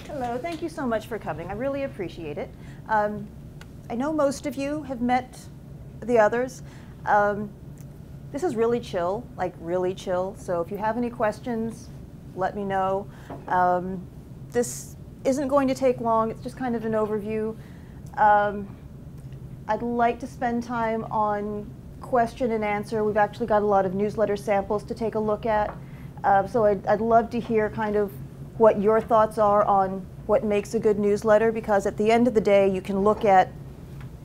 Hello, thank you so much for coming. I really appreciate it. I know most of you have met the others. This is really chill, like really chill. So if you have any questions, let me know. This isn't going to take long. It's just kind of an overview. I'd like to spend time on question and answer. We've actually got a lot of newsletter samples to take a look at. So I'd love to hear kind of what your thoughts are on what makes a good newsletter, because at the end of the day, you can look at,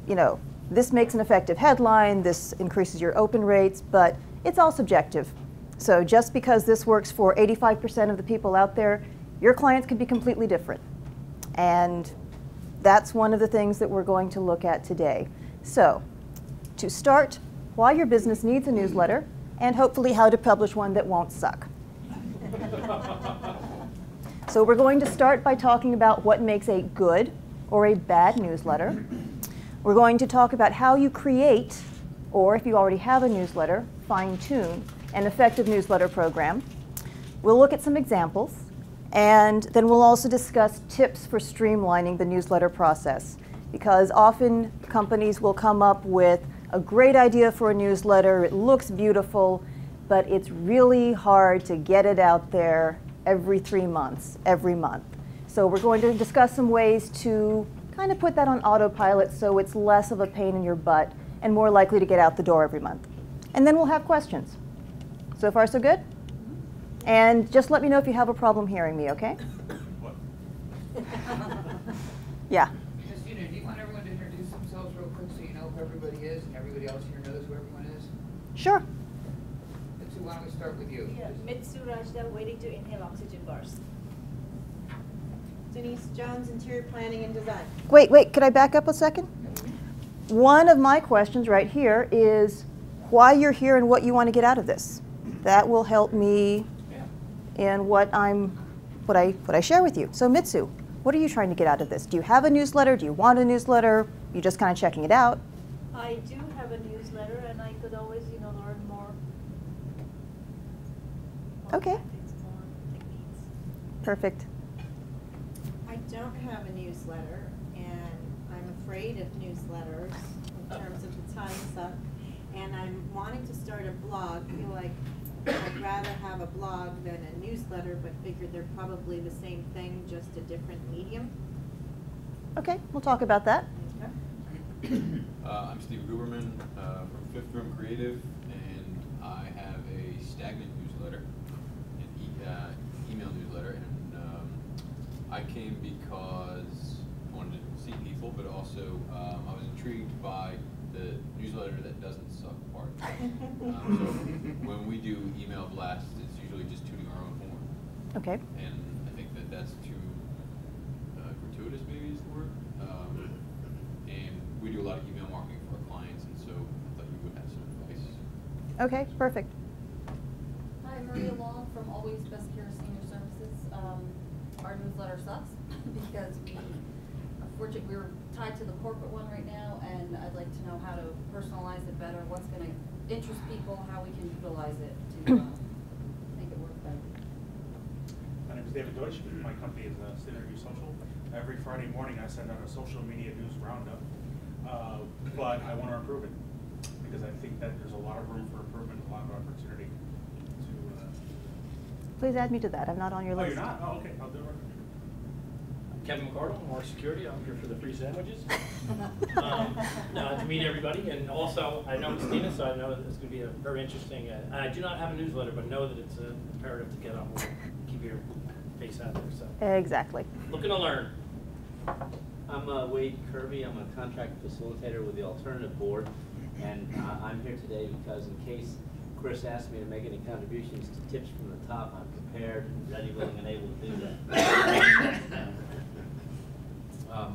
you know, this makes an effective headline, this increases your open rates, but it's all subjective. So just because this works for 85% of the people out there, your clients could be completely different. And that's one of the things that we're going to look at today. So to start, why your business needs a newsletter, and hopefully how to publish one that won't suck. So we're going to start by talking about what makes a good or a bad newsletter. We're going to talk about how you create, or if you already have a newsletter, fine-tune an effective newsletter program. We'll look at some examples, and then we'll also discuss tips for streamlining the newsletter process, because often companies will come up with a great idea for a newsletter, it looks beautiful, but it's really hard to get it out there every 3 months, every month. So we're going to discuss some ways to kind of put that on autopilot so it's less of a pain in your butt and more likely to get out the door every month. And then we'll have questions. So far, so good? And just let me know if you have a problem hearing me, okay? What? Yeah. Christina, do you want everyone to introduce themselves real quick so you know who everybody is and everybody else here knows who everyone is? Sure. Mitsu, why don't we start with you? Yeah, Mitsu Rajda, waiting to inhale oxygen bars. Denise Jones, interior planning and design. Wait, could I back up a second? One of my questions right here is why you're here and what you want to get out of this. That will help me in what I share with you. So Mitsu, what are you trying to get out of this? Do you have a newsletter? Do you want a newsletter? You're just kind of checking it out? I do have a newsletter, and I could always, learn more. Okay. Tactics, more techniques. Perfect. I don't have a newsletter, and I'm afraid of newsletters in terms of the time suck. And I'm wanting to start a blog. I feel like I'd rather have a blog than a newsletter, but figured they're probably the same thing, just a different medium. Okay, we'll talk about that. Okay. I'm Steve Guberman from Fifth Room Creative, and I have a stagnant newsletter, an email newsletter, and I came because I wanted to see people, but also I was intrigued by the newsletter that doesn't suck part. So when we do email blasts, it's usually just tooting our own horn. Okay. And I think that that's too gratuitous, maybe is the word. And we do a lot of email marketing for our clients, and so I thought you would have some advice. Okay, perfect. Hi, Maria Long from Always Best Care Senior Services. Our newsletter sucks because unfortunately, we're tied to the corporate one right now, and I'd like to know how to personalize it better, what's going to interest people, how we can utilize it to make it work better. My name is David Deutsch. My company is Synergy Social. Every Friday morning I send out a social media news roundup, but I want to improve it because I think that there's a lot of room for improvement, a lot of opportunity to... Please add me to that. I'm not on your Oh, list. you're not? Oh, okay. I'll do it. Kevin McCardle, More Security. I'm here for the free sandwiches. To meet everybody, and also I know Christina, so I know that it's going to be a very interesting. And I do not have a newsletter, but know that it's imperative to get on board, keep your face out there. So Exactly. looking to learn. I'm Wade Kirby. I'm a contract facilitator with the Alternative Board, and I'm here today because in case Chris asked me to make any contributions to tips from the top, I'm prepared, ready, willing, and able to do that.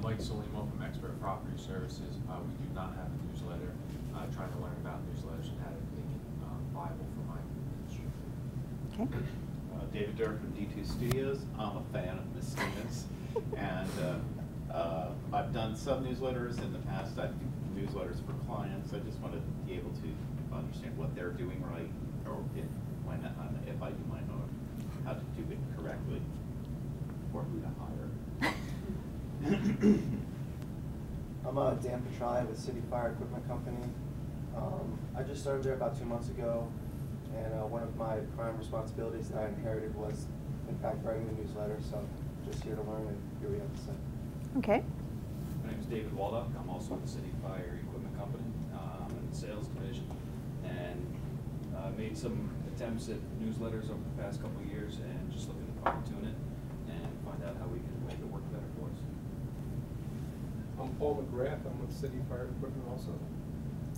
Mike Solimo from Expert Property Services. We do not have a newsletter. Trying to learn about newsletters and how to make it viable for my industry. Okay. David Durr from D2 Studios. I'm a fan of Ms. Stevens, and I've done some newsletters in the past. I've done newsletters for clients. I just want to be able to understand what they're doing right, or if I do my own, how to do it correctly, or who to hire. Dan Petrai with City Fire Equipment Company. I just started there about 2 months ago, and one of my prime responsibilities that I inherited was, in fact, writing the newsletter. So just here to learn and hear what you have to say. Okay. My name is David Waldock. I'm also with the City Fire Equipment Company. I'm in the sales division, and made some attempts at newsletters over the past couple of years, and just looking to fine tune it and find out how we can make it work better for us. I'm Paul McGrath. I'm with City Fire Equipment also.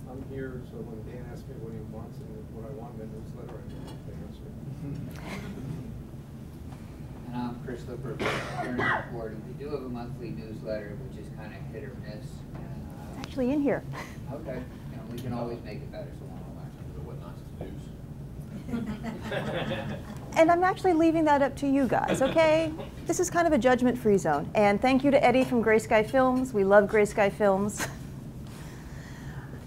I'm here, so when Dan asked me what he wants and what I want in a newsletter, I know the answer. And I'm Chris Lipper from Attorney Report, and we do have a monthly newsletter, which is kind of hit or miss. It's actually in here. Okay, and we can always make it better, so we'll learn. What not to do. And I'm actually leaving that up to you guys, okay? This is kind of a judgment-free zone. And thank you to Eddie from Gray Sky Films. We love Gray Sky Films.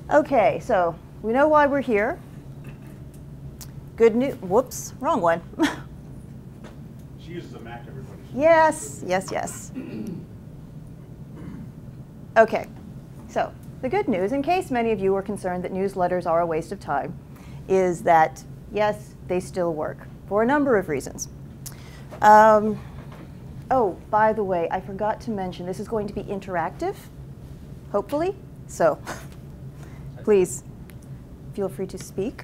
Okay, so we know why we're here. Good news. Whoops, wrong one. She uses a Mac, everybody. Yes, yes, yes. Okay, so the good news, in case many of you are concerned that newsletters are a waste of time, is that, yes, they still work for a number of reasons. Oh, by the way, I forgot to mention, this is going to be interactive, hopefully. So please feel free to speak.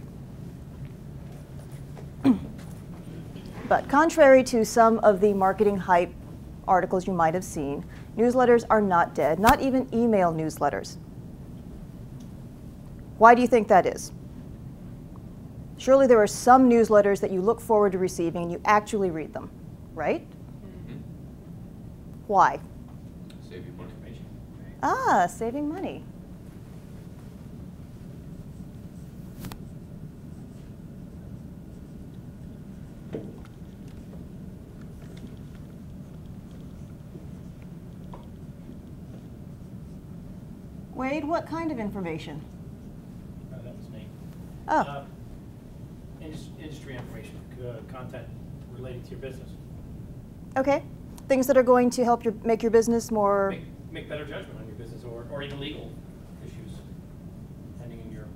But contrary to some of the marketing hype articles you might have seen, newsletters are not dead, not even email newsletters. Why do you think that is? Surely there are some newsletters that you look forward to receiving and you actually read them, right? Mm-hmm. Why? Save you money. Ah, saving money. Wade, what kind of information? That was me. Oh. Industry information, content related to your business. Okay. Things that are going to help make your business more... Make better judgment on your business, or even legal issues, depending on your...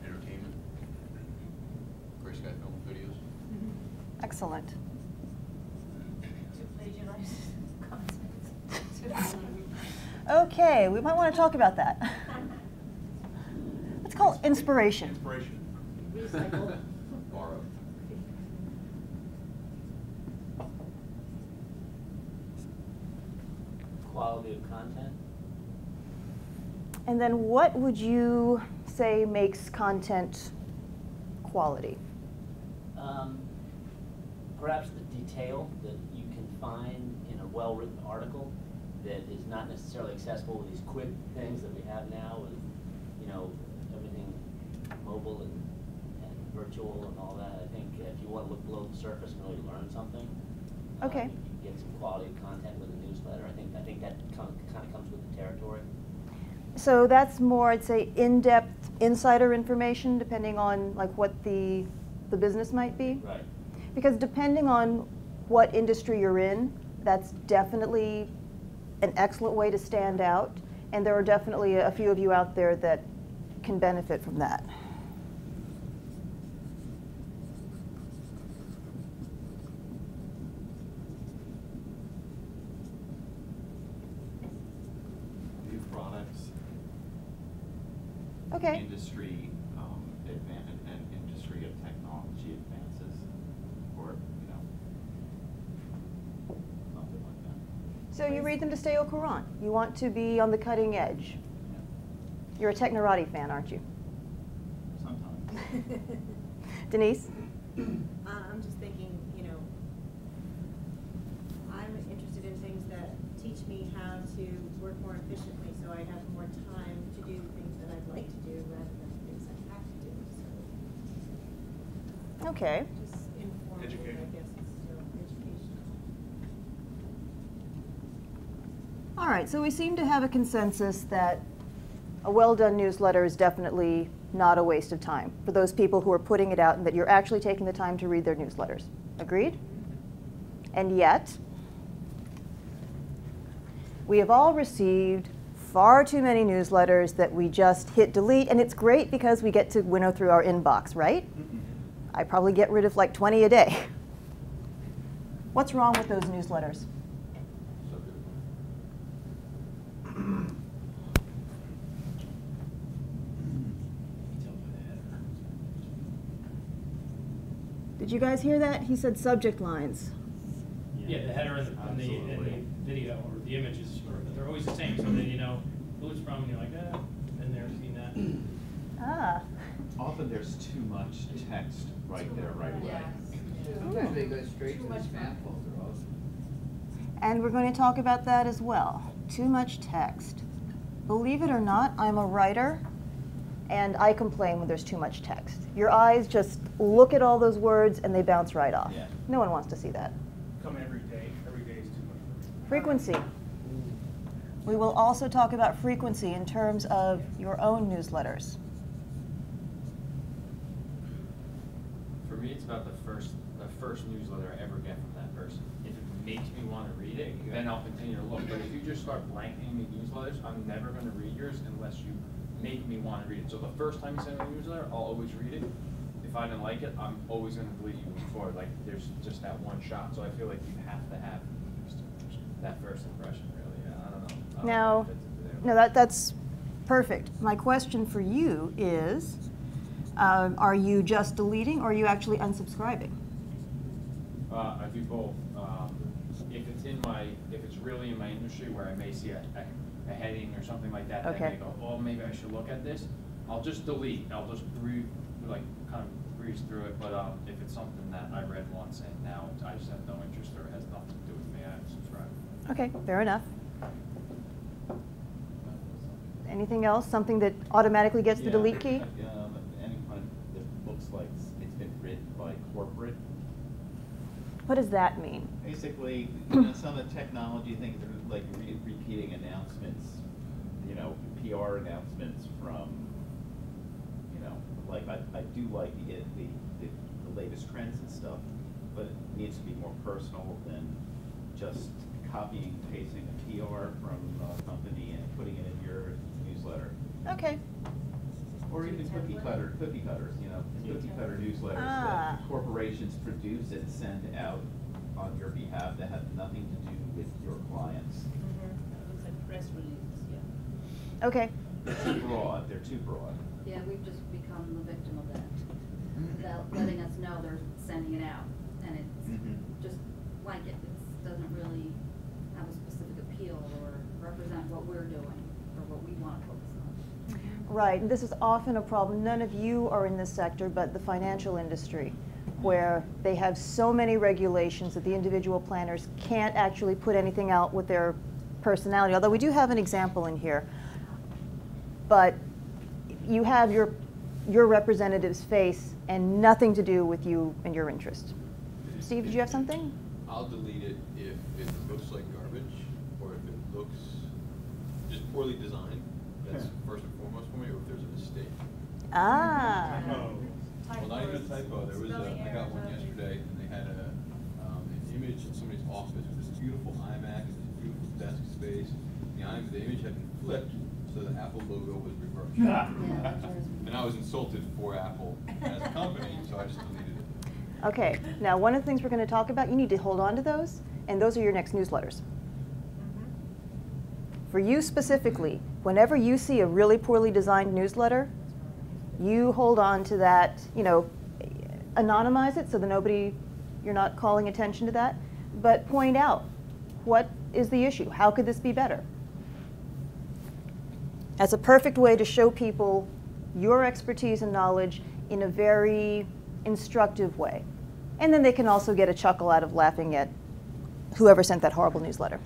Entertainment. Gray Sky Film videos. Excellent. To plagiarize content. Okay, we might want to talk about that. Let's call it inspiration. Inspiration. Recycle. Borrow. Quality of content. And then what would you say makes content quality? Perhaps the detail that you can find in a well-written article that is not necessarily accessible with these quick things that we have now, with, you know, everything mobile and virtual and all that. I think if you want to look below the surface and really learn something, Okay. you can get some quality of content with a newsletter. I think that kind of comes with the territory. So that's more, I'd say, in-depth insider information, depending on like what the business might be. Right. Because depending on what industry you're in, that's definitely an excellent way to stand out. And there are definitely a few of you out there that can benefit from that. New products. Okay. Industry advantage and industry of technology advances, or something like that. So you read them to stay au courant. You want to be on the cutting edge. You're a Technorati fan, aren't you? Sometimes. Denise? I'm just thinking, I'm interested in things that teach me how to work more efficiently, so I have more time to do things that I'd like to do rather than things I have to do. So Okay. just informative, I guess, it's still educational. All right, so we seem to have a consensus that a well-done newsletter is definitely not a waste of time for those people who are putting it out and that you're actually taking the time to read their newsletters. Agreed? And yet, we have all received far too many newsletters that we just hit delete, and it's great because we get to winnow through our inbox, right? I probably get rid of like 20 a day. What's wrong with those newsletters? Did you guys hear that? He said subject lines. Yeah, the header and the video or the images, they're always the same, so then you know who it's from, and you're like, been there, seen that. Ah. Often there's too much text right there, right away. Sometimes they go straight to the spam folder also. And we're going to talk about that as well. Too much text. Believe it or not, I'm a writer, and I complain when there's too much text. Your eyes just look at all those words and they bounce right off. Yeah. No one wants to see that. Come every day. Every day is too much. Frequency. We will also talk about frequency in terms of your own newsletters. For me, it's about the first newsletter I ever get from that person. If it makes me want to read it, then I'll continue to look. But if you just start blanking me newsletters, I'm never going to read yours unless you make me want to read it. So the first time you send me a newsletter, I'll always read it. If I didn't like it, I'm always going to delete you moving forward. Like, there's just that one shot. So I feel like you have to have that first impression, really. Yeah, I don't know. No, that's perfect. My question for you is, are you just deleting or are you actually unsubscribing? I do both. If it's really in my industry where I may see a heading or something like that, Okay. that may go, oh, maybe I should look at this, I'll just delete. I'll just kind of breeze through it. But if it's something that I read once and now I just have no interest or it has nothing to do with me, I subscribe. Okay, fair enough. Anything else? Something that automatically gets the delete key? Anyone that looks like it's been written by corporate. What does that mean? Basically, some of the technology things are like repeating announcements, PR announcements from, like I do like the latest trends and stuff, but it needs to be more personal than just copying and pasting a PR from a company and putting it in your newsletter. Okay. Or even cookie cutters, cookie cutter newsletters that corporations produce and send out on your behalf that have nothing to do with your clients. It's like press releases, yeah. Okay. They're too broad. They're too broad. Yeah, we've just become the victim of that. Without letting us know they're sending it out, and it's just blanket. It doesn't really have a specific appeal or represent what we're doing or what we want to focus on. Right, and this is often a problem. None of you are in this sector, but the financial industry, where they have so many regulations that the individual planners can't actually put anything out with their personality. Although we do have an example in here, but you have your representative's face and nothing to do with you and your interest. Steve, did you have something? I'll delete it if it looks like garbage or if it looks just poorly designed. That's first and foremost for me, or if there's a mistake. Ah. Well, not even a typo. There was I got one yesterday, and they had an image in somebody's office with this beautiful iMac and this beautiful desk space. The image had been flipped, so the Apple logo was reversed. And I was insulted for Apple as a company, so I just deleted it. Okay, now one of the things we're going to talk about, you need to hold on to those, and those are your next newsletters. For you specifically, whenever you see a really poorly designed newsletter, you hold on to that, anonymize it so that you're not calling attention to that, but point out what is the issue, how could this be better? That's a perfect way to show people your expertise and knowledge in a very instructive way. And then they can also get a chuckle out of laughing at whoever sent that horrible newsletter.